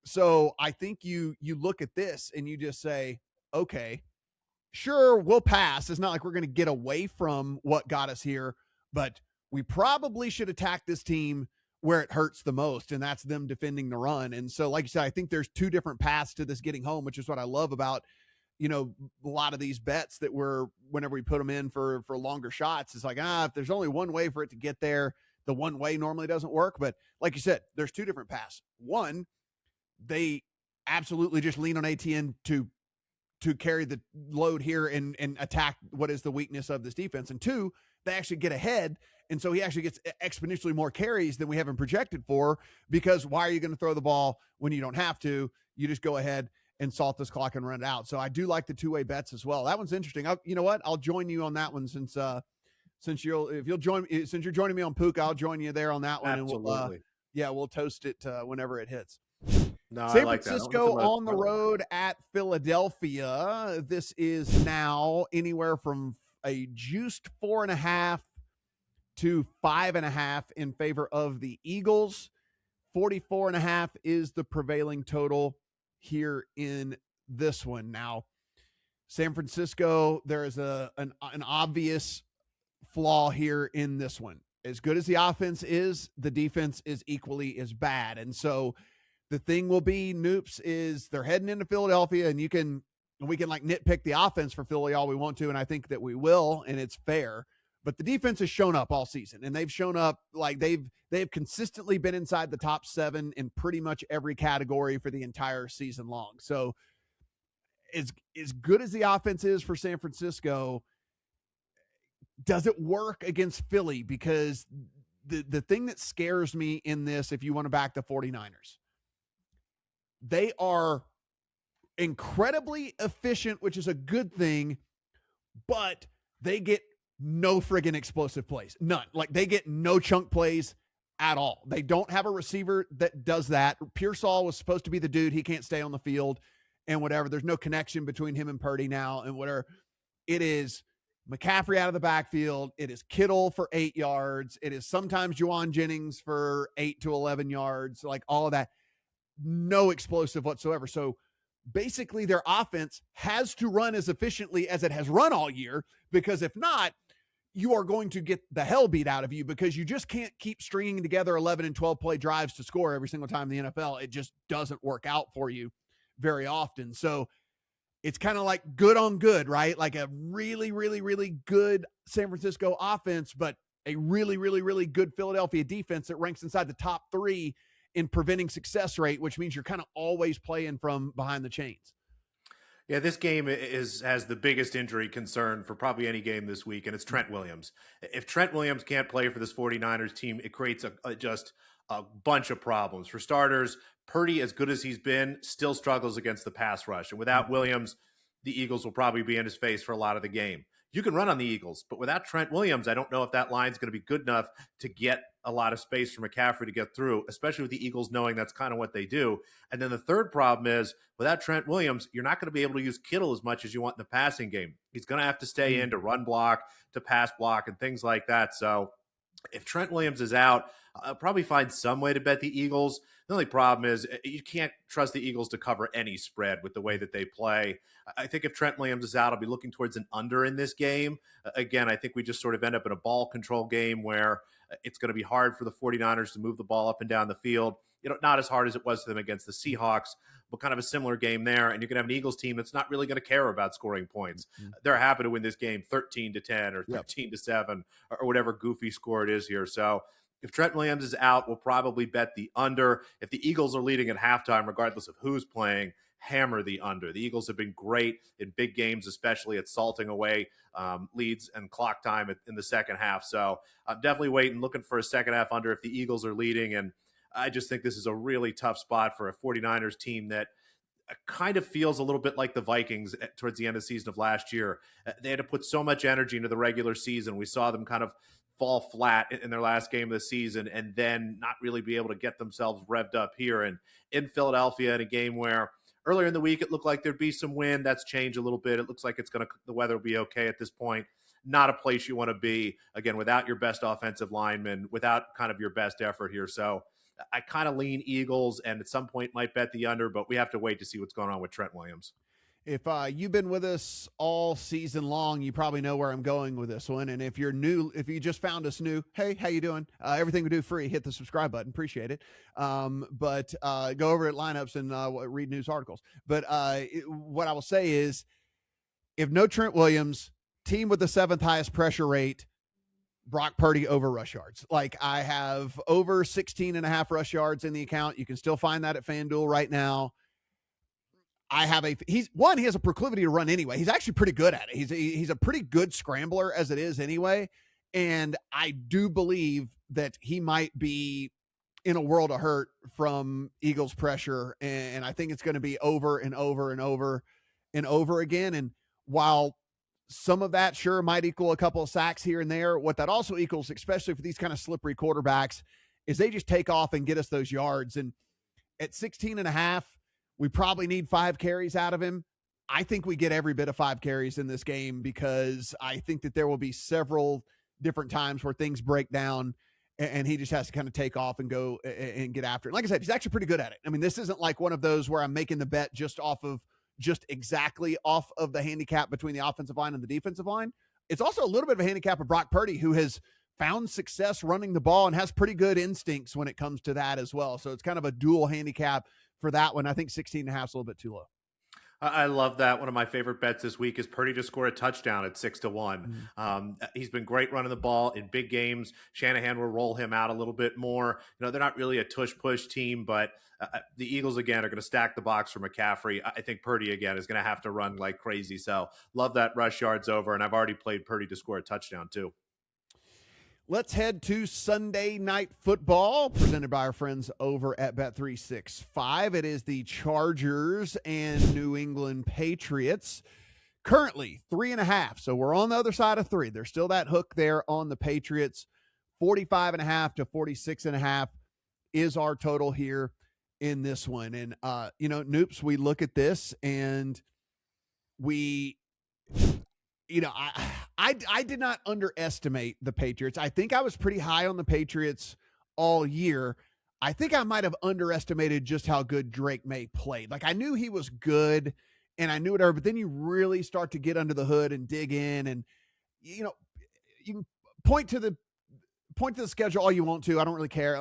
so I think you look at this and you just say, okay, sure, we'll pass. It's not like we're going to get away from what got us here, but we probably should attack this team where it hurts the most, and that's them defending the run. And so, like you said, I think there's two different paths to this getting home, which is what I love about, you know, a lot of these bets that whenever we put them in for longer shots, it's like, if there's only one way for it to get there, the one way normally doesn't work. But like you said, there's two different paths. One, they absolutely just lean on ATN to carry the load here and attack what is the weakness of this defense. And two, they actually get ahead. And so he actually gets exponentially more carries than we have him projected for, because why are you going to throw the ball when you don't have to? You just go ahead and salt this clock and run it out. So I do like the two-way bets as well. That one's interesting. You know what? I'll join you on that one since you're joining me on Pook, I'll join you there on that one. Absolutely. And we'll toast it whenever it hits. No, San I like Francisco that. on the road at Philadelphia. This is now anywhere from a juiced 4.5 to 5.5 in favor of the Eagles. 44.5 is the prevailing total here in this one. Now, San Francisco, there is an obvious flaw here in this one. As good as the offense is, the defense is equally as bad. And so the thing will be, Noops, is they're heading into Philadelphia, and we can like nitpick the offense for Philly all we want to, and I think that we will, and it's fair. But the defense has shown up all season, and they've shown up like they've consistently been inside the top 7 in pretty much every category for the entire season long. So as good as the offense is for San Francisco, does it work against Philly? Because the thing that scares me in this, if you want to back the 49ers, they are incredibly efficient, which is a good thing, but they get no friggin' explosive plays. None. Like, they get no chunk plays at all. They don't have a receiver that does that. Pearsall was supposed to be the dude. He can't stay on the field and whatever. There's no connection between him and Purdy now and whatever. It is McCaffrey out of the backfield. It is Kittle for 8 yards. It is sometimes Juwan Jennings for 8 to 11 yards, like all of that. No explosive whatsoever. So basically their offense has to run as efficiently as it has run all year, because if not, you are going to get the hell beat out of you, because you just can't keep stringing together 11 and 12 play drives to score every single time in the NFL. It just doesn't work out for you very often. So it's kind of like good on good, right? Like a really, really, really good San Francisco offense, but a really, really, really good Philadelphia defense that ranks inside the top 3 in preventing success rate, which means you're kind of always playing from behind the chains. Yeah, this game has the biggest injury concern for probably any game this week, and it's Trent Williams. If Trent Williams can't play for this 49ers team, it creates just a bunch of problems. For starters, Purdy, as good as he's been, still struggles against the pass rush. And without Williams, the Eagles will probably be in his face for a lot of the game. You can run on the Eagles, but without Trent Williams, I don't know if that line's going to be good enough to get a lot of space for McCaffrey to get through, especially with the Eagles knowing that's kind of what they do. And then the third problem is, without Trent Williams, you're not going to be able to use Kittle as much as you want in the passing game. He's going to have to stay in to run block, to pass block, and things like that. So if Trent Williams is out, I'll probably find some way to bet the Eagles. The only problem is you can't trust the Eagles to cover any spread with the way that they play. I think if Trent Williams is out, I'll be looking towards an under in this game. Again, I think we just sort of end up in a ball control game where it's going to be hard for the 49ers to move the ball up and down the field. Not as hard as it was for them against the Seahawks, but kind of a similar game there. And you can have an Eagles team that's not really going to care about scoring points. They're happy to win this game 13-10 or 13-7 or whatever goofy score it is here. So if Trent Williams is out, we'll probably bet the under. If the Eagles are leading at halftime, regardless of who's playing, hammer the under. The Eagles have been great in big games, especially at salting away leads and clock time in the second half. So I'm definitely looking for a second half under if the Eagles are leading. And I just think this is a really tough spot for a 49ers team that kind of feels a little bit like the Vikings towards the end of the season of last year. They had to put so much energy into the regular season. We saw them kind of fall flat in their last game of the season and then not really be able to get themselves revved up here. And in Philadelphia, in a game where earlier in the week it looked like there'd be some wind, that's changed a little bit. It looks like the weather will be okay at this point. Not a place you want to be, again, without your best offensive lineman, without kind of your best effort here. So I kind of lean Eagles and at some point might bet the under, but we have to wait to see what's going on with Trent Williams. If you've been with us all season long, you probably know where I'm going with this one. And if you're new, if you just found us new, hey, how you doing? Everything we do free. Hit the subscribe button. Appreciate it. But go over at lineups and read news articles. But what I will say is, if no Trent Williams, team with the 7th highest pressure rate, Brock Purdy over rush yards. Like, I have over 16.5 rush yards in the account. You can still find that at FanDuel right now. He has a proclivity to run anyway. He's actually pretty good at it. He's a pretty good scrambler as it is anyway. And I do believe that he might be in a world of hurt from Eagles pressure. And I think it's going to be over and over and over and over again. And while some of that sure might equal a couple of sacks here and there, what that also equals, especially for these kind of slippery quarterbacks, is they just take off and get us those yards. And at 16.5, we probably need 5 carries out of him. I think we get every bit of 5 carries in this game because I think that there will be several different times where things break down and he just has to kind of take off and go and get after it. Like I said, he's actually pretty good at it. I mean, this isn't like one of those where I'm making the bet just exactly off of the handicap between the offensive line and the defensive line. It's also a little bit of a handicap of Brock Purdy, who has found success running the ball and has pretty good instincts when it comes to that as well. So it's kind of a dual handicap for that one. I think 16.5 is a little bit too low. I love that. One of my favorite bets this week is Purdy to score a touchdown at 6-1. He's been great running the ball in big games. Shanahan will roll him out a little bit more. They're not really a tush-push team, but the Eagles, again, are going to stack the box for McCaffrey. I think Purdy, again, is going to have to run like crazy. So love that rush yards over, and I've already played Purdy to score a touchdown too. Let's head to Sunday Night Football, presented by our friends over at Bet365. It is the Chargers and New England Patriots. Currently 3.5, so we're on the other side of 3. There's still that hook there on the Patriots. 45.5 to 46.5 is our total here in this one. And, Noops, we look at this and we... I did not underestimate the Patriots. I think I was pretty high on the Patriots all year. I think I might have underestimated just how good Drake May played. Like, I knew he was good and I knew whatever, but then you really start to get under the hood and dig in and, you can point to the schedule all you want to. I don't really care.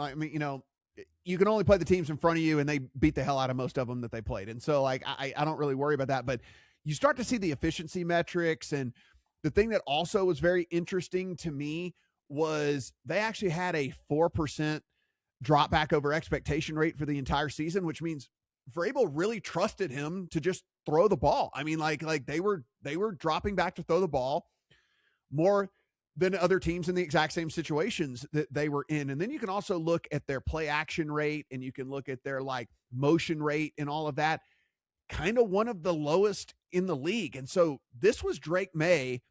You can only play the teams in front of you and they beat the hell out of most of them that they played. And so I don't really worry about that, but you start to see the efficiency metrics. And the thing that also was very interesting to me was they actually had a 4% drop back over expectation rate for the entire season, which means Vrabel really trusted him to just throw the ball. I mean, like they were dropping back to throw the ball more than other teams in the exact same situations that they were in. And then you can also look at their play action rate and you can look at their motion rate and all of that, kind of one of the lowest in the league. And so this was Drake May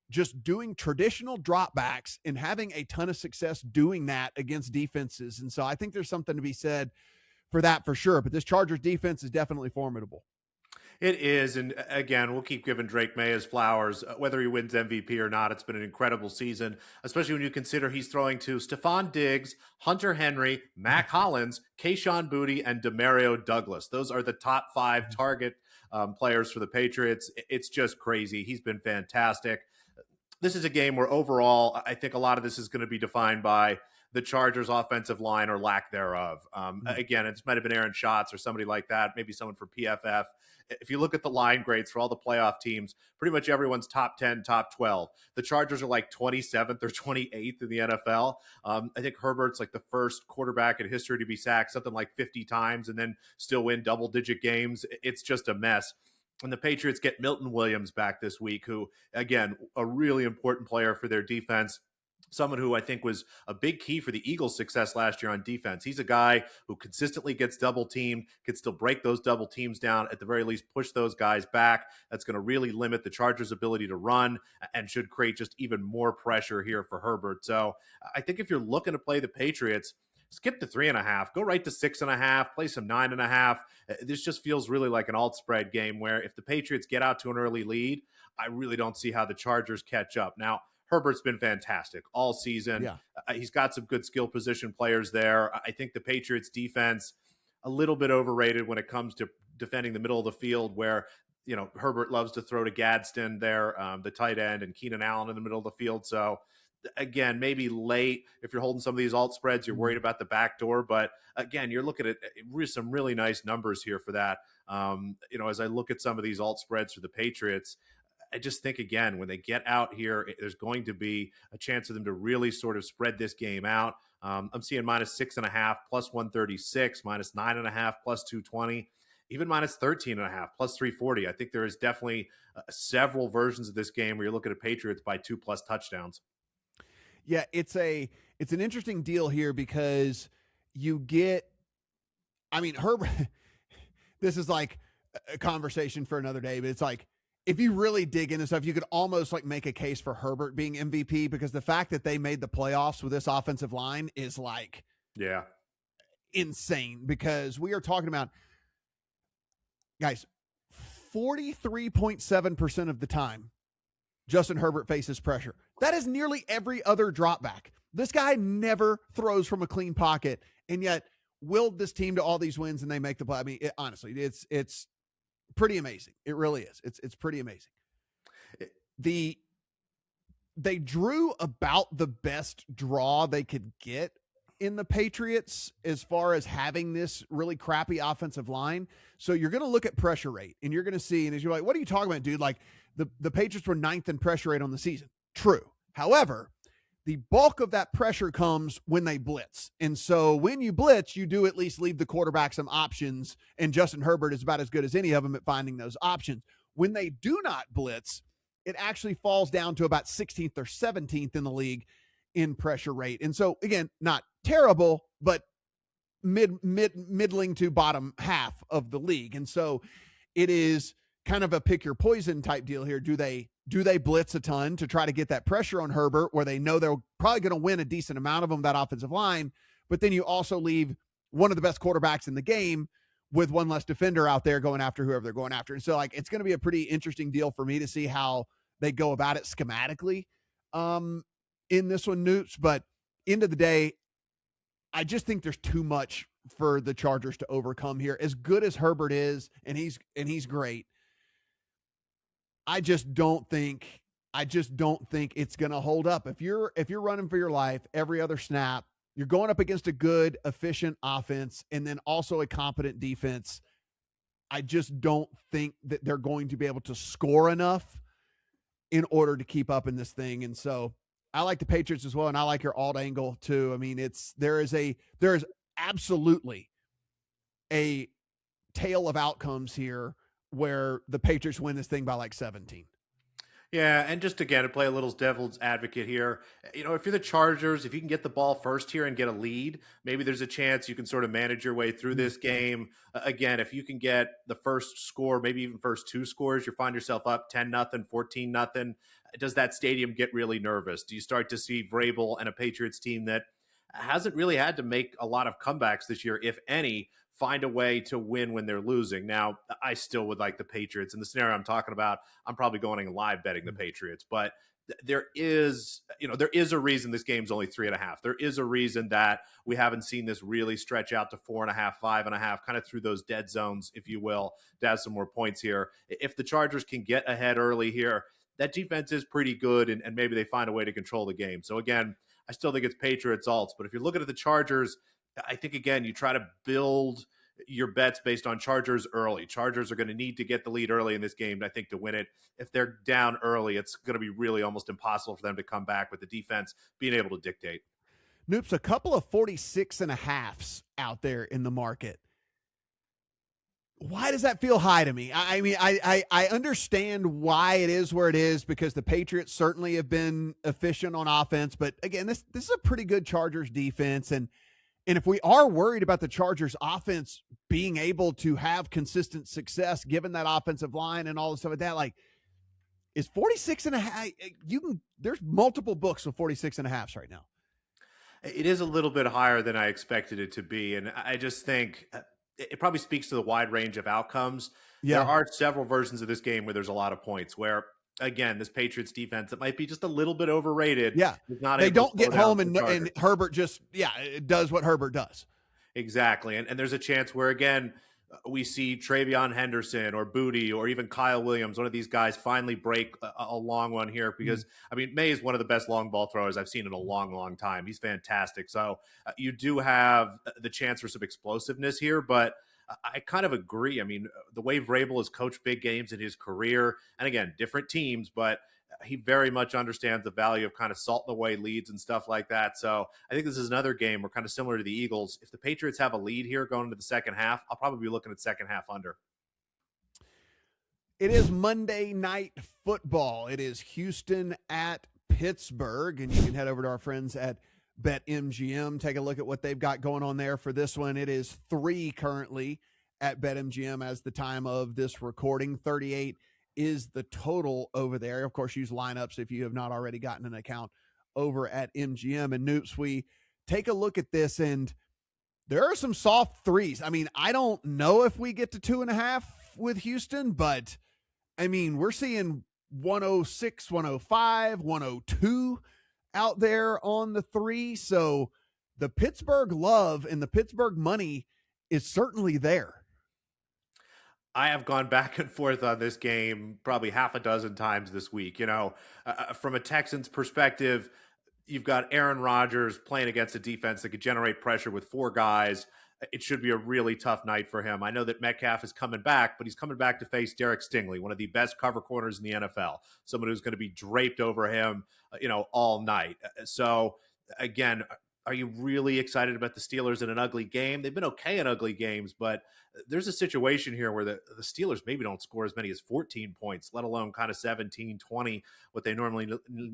just doing traditional dropbacks and having a ton of success doing that against defenses. And so I think there's something to be said for that for sure. But this Chargers defense is definitely formidable. It is. And again, we'll keep giving Drake May his flowers, whether he wins MVP or not. It's been an incredible season, especially when you consider he's throwing to Stephon Diggs, Hunter Henry, Mac Hollins, Kayshon Boutte, and Demario Douglas. Those are the top 5 target players for the Patriots. It's just crazy. He's been fantastic. This is a game where overall, I think a lot of this is going to be defined by the Chargers' offensive line or lack thereof. Mhm. Again, it might have been Aaron Schatz or somebody like that, maybe someone for PFF. If you look at the line grades for all the playoff teams, pretty much everyone's top 10, top 12. The Chargers are like 27th or 28th in the NFL. I think Herbert's like the first quarterback in history to be sacked something like 50 times and then still win double-digit games. It's just a mess. And the Patriots get Milton Williams back this week, who, again, a really important player for their defense. Someone who I think was a big key for the Eagles' success last year on defense. He's a guy who consistently gets double teamed, can still break those double teams down, at the very least push those guys back. That's going to really limit the Chargers' ability to run and should create just even more pressure here for Herbert. So I think if you're looking to play the Patriots, skip the 3.5, go right to 6.5, play some 9.5. This just feels really like an alt spread game where if the Patriots get out to an early lead, I really don't see how the Chargers catch up. Now, Herbert's been fantastic all season. Yeah. He's got some good skill position players there. I think the Patriots defense, a little bit overrated when it comes to defending the middle of the field where, you know, Herbert loves to throw to Gadsden there, the tight end, and Keenan Allen in the middle of the field. So, again, maybe late if you're holding some of these alt spreads, you're worried about the back door. But, again, you're looking at some really nice numbers here for that. You know, as I look at some of these alt spreads for the Patriots, I just think, again, when they get out here, there's going to be a chance for them to really sort of spread this game out. I'm seeing -6.5 plus 136, -9.5 plus 220, even -13.5 plus 340. I think there is definitely several versions of this game where you're looking at Patriots by 2+ touchdowns. Yeah, it's an interesting deal here because you get, I mean, Herbert, this is like a conversation for another day, but it's like, if you really dig into stuff, you could almost like make a case for Herbert being MVP because the fact that they made the playoffs with this offensive line is like, yeah, insane, because we are talking about, guys, 43.7% of the time Justin Herbert faces pressure. That is nearly every other drop back. This guy never throws from a clean pocket, and yet willed this team to all these wins and they make the play. I mean, honestly, it's pretty amazing. It really is. It's pretty amazing. They drew about the best draw they could get in the Patriots as far as having this really crappy offensive line. So you're going to look at pressure rate and you're going to see, and as you're like, what are you talking about, dude? Like the Patriots were 9th in pressure rate on the season. True. However, the bulk of that pressure comes when they blitz. And so when you blitz, you do at least leave the quarterback some options. And Justin Herbert is about as good as any of them at finding those options. When they do not blitz, it actually falls down to about 16th or 17th in the league in pressure rate. And so, again, not terrible, but middling to bottom half of the league. And so it is kind of a pick your poison type deal here. Do they blitz a ton to try to get that pressure on Herbert where they know they're probably going to win a decent amount of them, that offensive line, but then you also leave one of the best quarterbacks in the game with one less defender out there going after whoever they're going after. And so, like, it's going to be a pretty interesting deal for me to see how they go about it schematically in this one, Noops. But end of the day, I just think there's too much for the Chargers to overcome here. As good as Herbert is, and he's great, I just don't think it's going to hold up. If you're running for your life every other snap, you're going up against a good, efficient offense and then also a competent defense. I just don't think that they're going to be able to score enough in order to keep up in this thing. And so I like the Patriots as well, and I like your alt angle too. I mean, there is absolutely a tale of outcomes here where the Patriots win this thing by like 17. Yeah, and just again to play a little devil's advocate here, you know, if you're the Chargers, if you can get the ball first here and get a lead, maybe there's a chance you can sort of manage your way through this game. Again, if you can get the first score, maybe even first two scores, you find yourself up 10-0, 14-0. Does that stadium get really nervous? Do you start to see Vrabel and a Patriots team that hasn't really had to make a lot of comebacks this year, if any, find a way to win when they're losing? Now, I still would like the Patriots. In the scenario I'm talking about, I'm probably going and live betting the Patriots. But there is a reason this game's only 3.5. There is a reason that we haven't seen this really stretch out to 4.5, 5.5, kind of through those dead zones, if you will, to have some more points here. If the Chargers can get ahead early here, that defense is pretty good, and maybe they find a way to control the game. So again, I still think it's Patriots alts. But if you're looking at the Chargers, I think, again, you try to build your bets based on Chargers early. Chargers are going to need to get the lead early in this game, I think, to win it. If they're down early, it's going to be really almost impossible for them to come back with the defense being able to dictate. Noops, a couple of 46.5s out there in the market. Why does that feel high to me? I mean, I understand why it is where it is, because the Patriots certainly have been efficient on offense. But again, this is a pretty good Chargers defense. And if we are worried about the Chargers offense being able to have consistent success, given that offensive line and all the stuff like that, like, is 46.5, there's multiple books with 46.5s right now. It is a little bit higher than I expected it to be. And I just think it probably speaks to the wide range of outcomes. Yeah. There are several versions of this game where there's a lot of points where, again, this Patriots defense, it might be just a little bit overrated. Yeah. They don't get home and Herbert just, it does what Herbert does. Exactly. And there's a chance where, again, we see Travion Henderson or Booty or even Kyle Williams, one of these guys, finally break a long one here because, I mean, May is one of the best long ball throwers I've seen in a long, long time. He's fantastic. So you do have the chance for some explosiveness here, but I kind of agree. I mean, the way Vrabel has coached big games in his career, and again, different teams, but he very much understands the value of kind of salt in the way leads and stuff like that. So I think this is another game where, kind of similar to the Eagles, if the Patriots have a lead here going into the second half, I'll probably be looking at second half under. It is Monday Night Football. It is Houston at Pittsburgh, and you can head over to our friends at BetMGM. Take a look at what they've got going on there for this one. It is 3 currently at BetMGM as the time of this recording. 38 is the total over there. Of course, use lineups if you have not already gotten an account over at MGM. And Noops, we take a look at this, and there are some soft threes. I mean, I don't know if we get to 2.5 with Houston, but I mean, we're seeing 106, 105, 102 out there on the 3. So the Pittsburgh love and the Pittsburgh money is certainly there. I have gone back and forth on this game probably half a dozen times this week. You know, from a Texans perspective, you've got Aaron Rodgers playing against a defense that could generate pressure with 4 guys. It should be a really tough night for him. I know that Metcalf is coming back, but he's coming back to face Derek Stingley, one of the best cover corners in the NFL, someone who's going to be draped over him, all night. So again, are you really excited about the Steelers in an ugly game? They've been okay in ugly games, but there's a situation here where the Steelers maybe don't score as many as 14 points, let alone kind of 17, 20, what they normally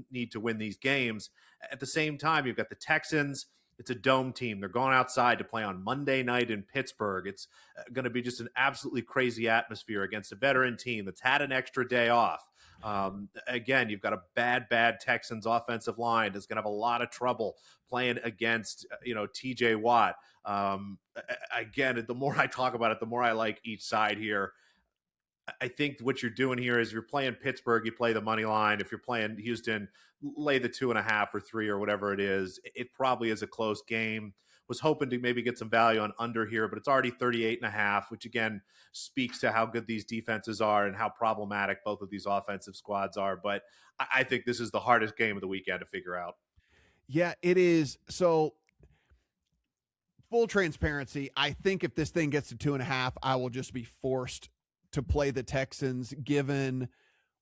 need to win these games. At the same time, you've got the Texans. It's a dome team. They're going outside to play on Monday night in Pittsburgh. It's going to be just an absolutely crazy atmosphere against a veteran team that's had an extra day off. Again, you've got a bad Texans offensive line that's going to have a lot of trouble playing against, TJ Watt. Again, the more I talk about it, the more I like each side here. I think what you're doing here is you're playing Pittsburgh, you play the money line. If you're playing Houston, lay the 2.5 or 3 or whatever it is. It probably is a close game. Was hoping to maybe get some value on under here, but it's already 38.5, which again speaks to how good these defenses are and how problematic both of these offensive squads are. But I think this is the hardest game of the weekend to figure out. Yeah, it is. So full transparency, I think if this thing gets to 2.5, I will just be forced to play the Texans, given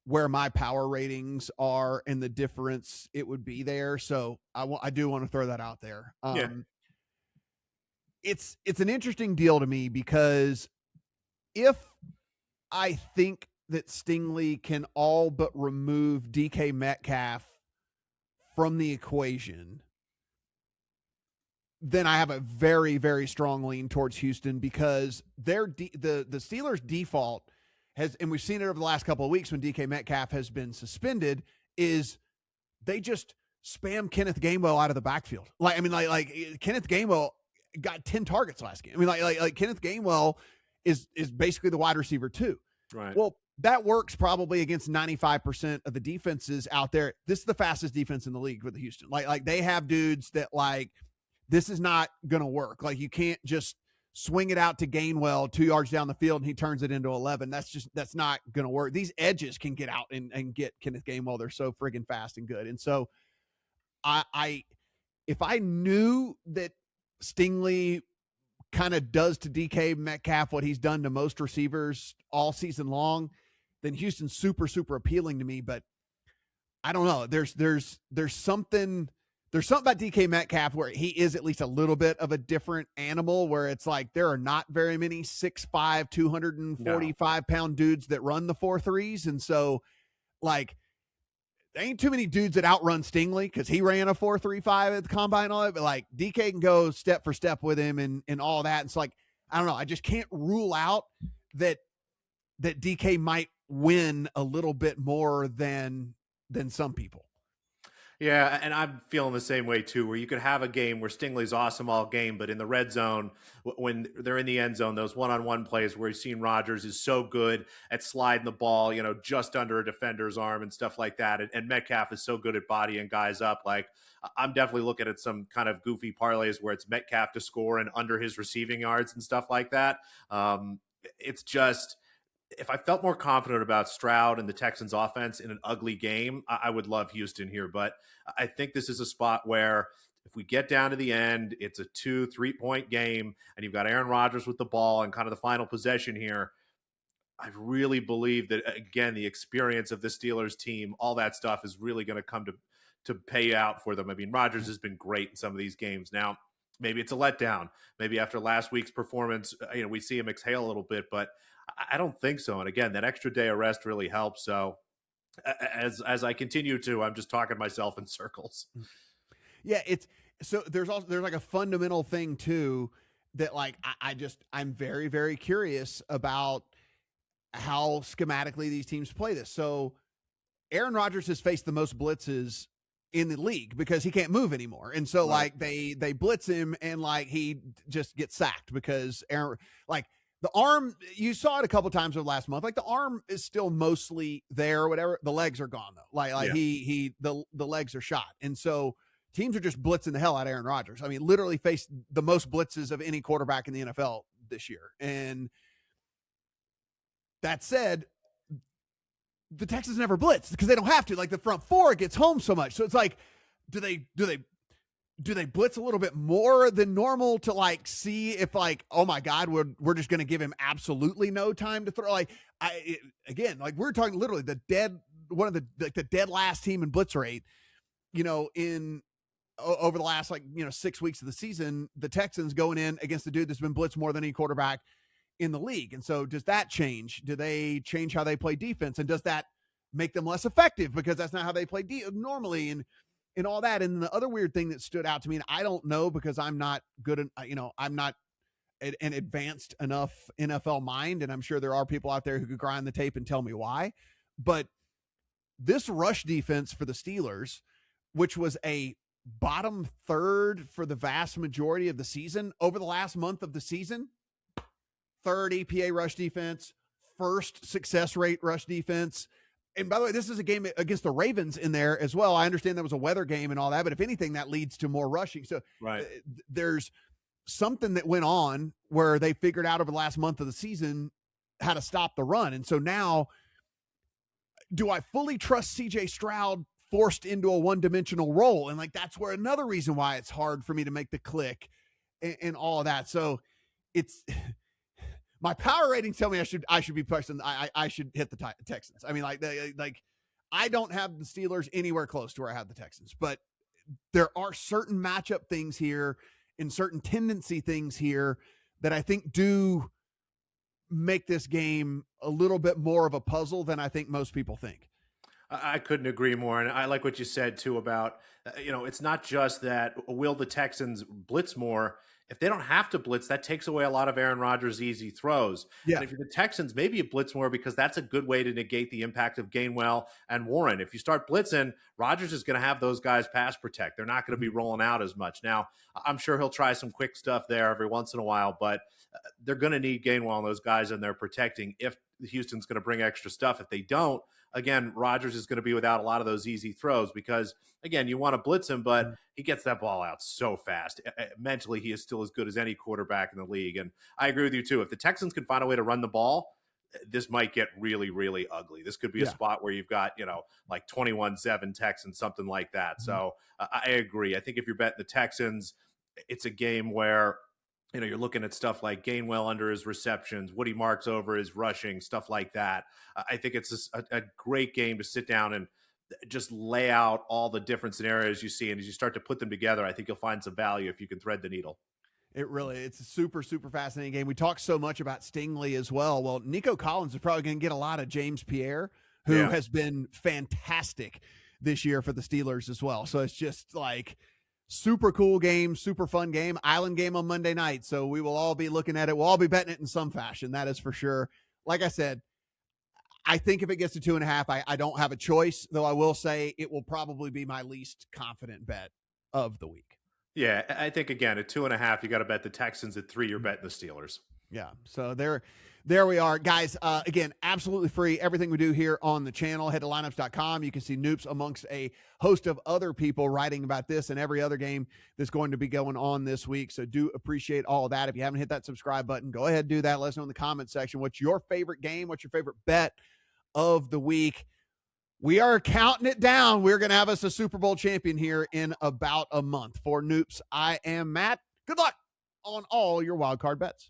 where my power ratings are and the difference it would be there. So I do want to throw that out there. Yeah. It's an interesting deal to me, because if I think that Stingley can all but remove DK Metcalf from the equation, then I have a very, very strong lean towards Houston, because the Steelers' default has, and we've seen it over the last couple of weeks when DK Metcalf has been suspended, is they just spam Kenneth Gainwell out of the backfield. Like Kenneth Gainwell got 10 targets last game. I mean, like Kenneth Gainwell is basically the wide receiver too. Right. Well, that works probably against 95% of the defenses out there. This is the fastest defense in the league with the Houston. Like they have dudes that, like, this is not going to work. Like, you can't just swing it out to Gainwell 2 yards down the field and he turns it into 11. That's not going to work. These edges can get out and get Kenneth Gainwell. They're so friggin' fast and good. And so I if I knew that Stingley kind of does to DK Metcalf what he's done to most receivers all season long, then Houston's super, super appealing to me. But I don't know. There's something about DK Metcalf where he is at least a little bit of a different animal, where it's like there are not very many 6'5", 245-pound dudes that run the 4.3s. And so, like, there ain't too many dudes that outrun Stingley because he ran a 4.35 at the combine and all that. But, like, DK can go step for step with him and all that. And it's like, I don't know. I just can't rule out that DK might win a little bit more than some people. Yeah, and I'm feeling the same way too, where you could have a game where Stingley's awesome all game, but in the red zone, when they're in the end zone, those one-on-one plays where you've seen Rodgers is so good at sliding the ball, just under a defender's arm and stuff like that. And Metcalf is so good at bodying guys up. Like, I'm definitely looking at some kind of goofy parlays where it's Metcalf to score and under his receiving yards and stuff like that. It's just, if I felt more confident about Stroud and the Texans offense in an ugly game, I would love Houston here. But I think this is a spot where if we get down to the end, it's a 2-3 point game and you've got Aaron Rodgers with the ball and kind of the final possession here. I really believe that, again, the experience of the Steelers team, all that stuff is really going to come to pay out for them. I mean, Rodgers has been great in some of these games. Now, maybe it's a letdown. Maybe after last week's performance, we see him exhale a little bit, but I don't think so. And again, that extra day of rest really helps. So as I continue to, I'm just talking myself in circles. Yeah, there's like a fundamental thing too that, like, I'm very, very curious about how schematically these teams play this. So Aaron Rodgers has faced the most blitzes in the league because he can't move anymore. And so, right, like, they blitz him and, like, he just gets sacked because Aaron, like, the arm, you saw it a couple times over last month. Like, the arm is still mostly there or whatever. The legs are gone though. Like yeah. The legs are shot. And so teams are just blitzing the hell out of Aaron Rodgers. I mean, literally faced the most blitzes of any quarterback in the NFL this year. And that said, the Texans never blitz because they don't have to. Like, the front four gets home so much. So it's like, do they blitz a little bit more than normal to, like, see if, like, oh my God, we're just going to give him absolutely no time to throw? Like, again, like, we're talking literally the dead last team in blitz rate, in over the last, 6 weeks of the season, the Texans going in against the dude that's been blitzed more than any quarterback in the league. And so does that change? Do they change how they play defense? And does that make them less effective because that's not how they play normally? And all that. And the other weird thing that stood out to me, and I don't know because I'm not good, I'm not an advanced enough NFL mind, and I'm sure there are people out there who could grind the tape and tell me why, but this rush defense for the Steelers, which was a bottom third for the vast majority of the season, over the last month of the season, third EPA rush defense, first success rate rush defense. And by the way, this is a game against the Ravens in there as well. I understand that was a weather game and all that, but if anything, that leads to more rushing. So right, there's something that went on where they figured out over the last month of the season how to stop the run. And so now, do I fully trust CJ Stroud forced into a one-dimensional role? And, like, that's where another reason why it's hard for me to make the click and all of that. So it's my power ratings tell me I should be pushing. I should hit the Texans. I mean, like I don't have the Steelers anywhere close to where I have the Texans, but there are certain matchup things here and certain tendency things here that I think do make this game a little bit more of a puzzle than I think most people think. I couldn't agree more. And I like what you said too about, it's not just that will the Texans blitz more. If they don't have to blitz, that takes away a lot of Aaron Rodgers' easy throws. Yeah. And if you're the Texans, maybe you blitz more because that's a good way to negate the impact of Gainwell and Warren. If you start blitzing, Rodgers is going to have those guys pass protect. They're not going to be rolling out as much. Now, I'm sure he'll try some quick stuff there every once in a while, but they're going to need Gainwell and those guys in there protecting if Houston's going to bring extra stuff. If they don't, again, Rodgers is going to be without a lot of those easy throws because, again, you want to blitz him, but he gets that ball out so fast. Mentally, he is still as good as any quarterback in the league. And I agree with you, too. If the Texans can find a way to run the ball, this might get really, really ugly. This could be a spot where you've got, like 21-7 Texans, something like that. So I agree. I think if you're betting the Texans, it's a game where, you're looking at stuff like Gainwell under his receptions, Woody Marks over his rushing, stuff like that. I think it's a great game to sit down and just lay out all the different scenarios you see. And as you start to put them together, I think you'll find some value if you can thread the needle. It's a super, super fascinating game. We talked so much about Stingley as well. Well, Nico Collins is probably going to get a lot of James Pierre, who has been fantastic this year for the Steelers as well. So it's just like super cool game, super fun game, island game on Monday night. So we will all be looking at it. We'll all be betting it in some fashion. That is for sure. Like I said, I think if it gets to 2.5, I don't have a choice, though I will say it will probably be my least confident bet of the week. Yeah, I think, again, at 2.5, you got to bet the Texans. At 3, you're betting the Steelers. Yeah, so there we are. Guys, again, absolutely free. Everything we do here on the channel, head to lineups.com. You can see Noops amongst a host of other people writing about this and every other game that's going to be going on this week. So do appreciate all of that. If you haven't hit that subscribe button, go ahead and do that. Let us know in the comment section what's your favorite game, what's your favorite bet of the week. We are counting it down. We're going to have us a Super Bowl champion here in about a month. For Noops, I am Matt. Good luck on all your wild card bets.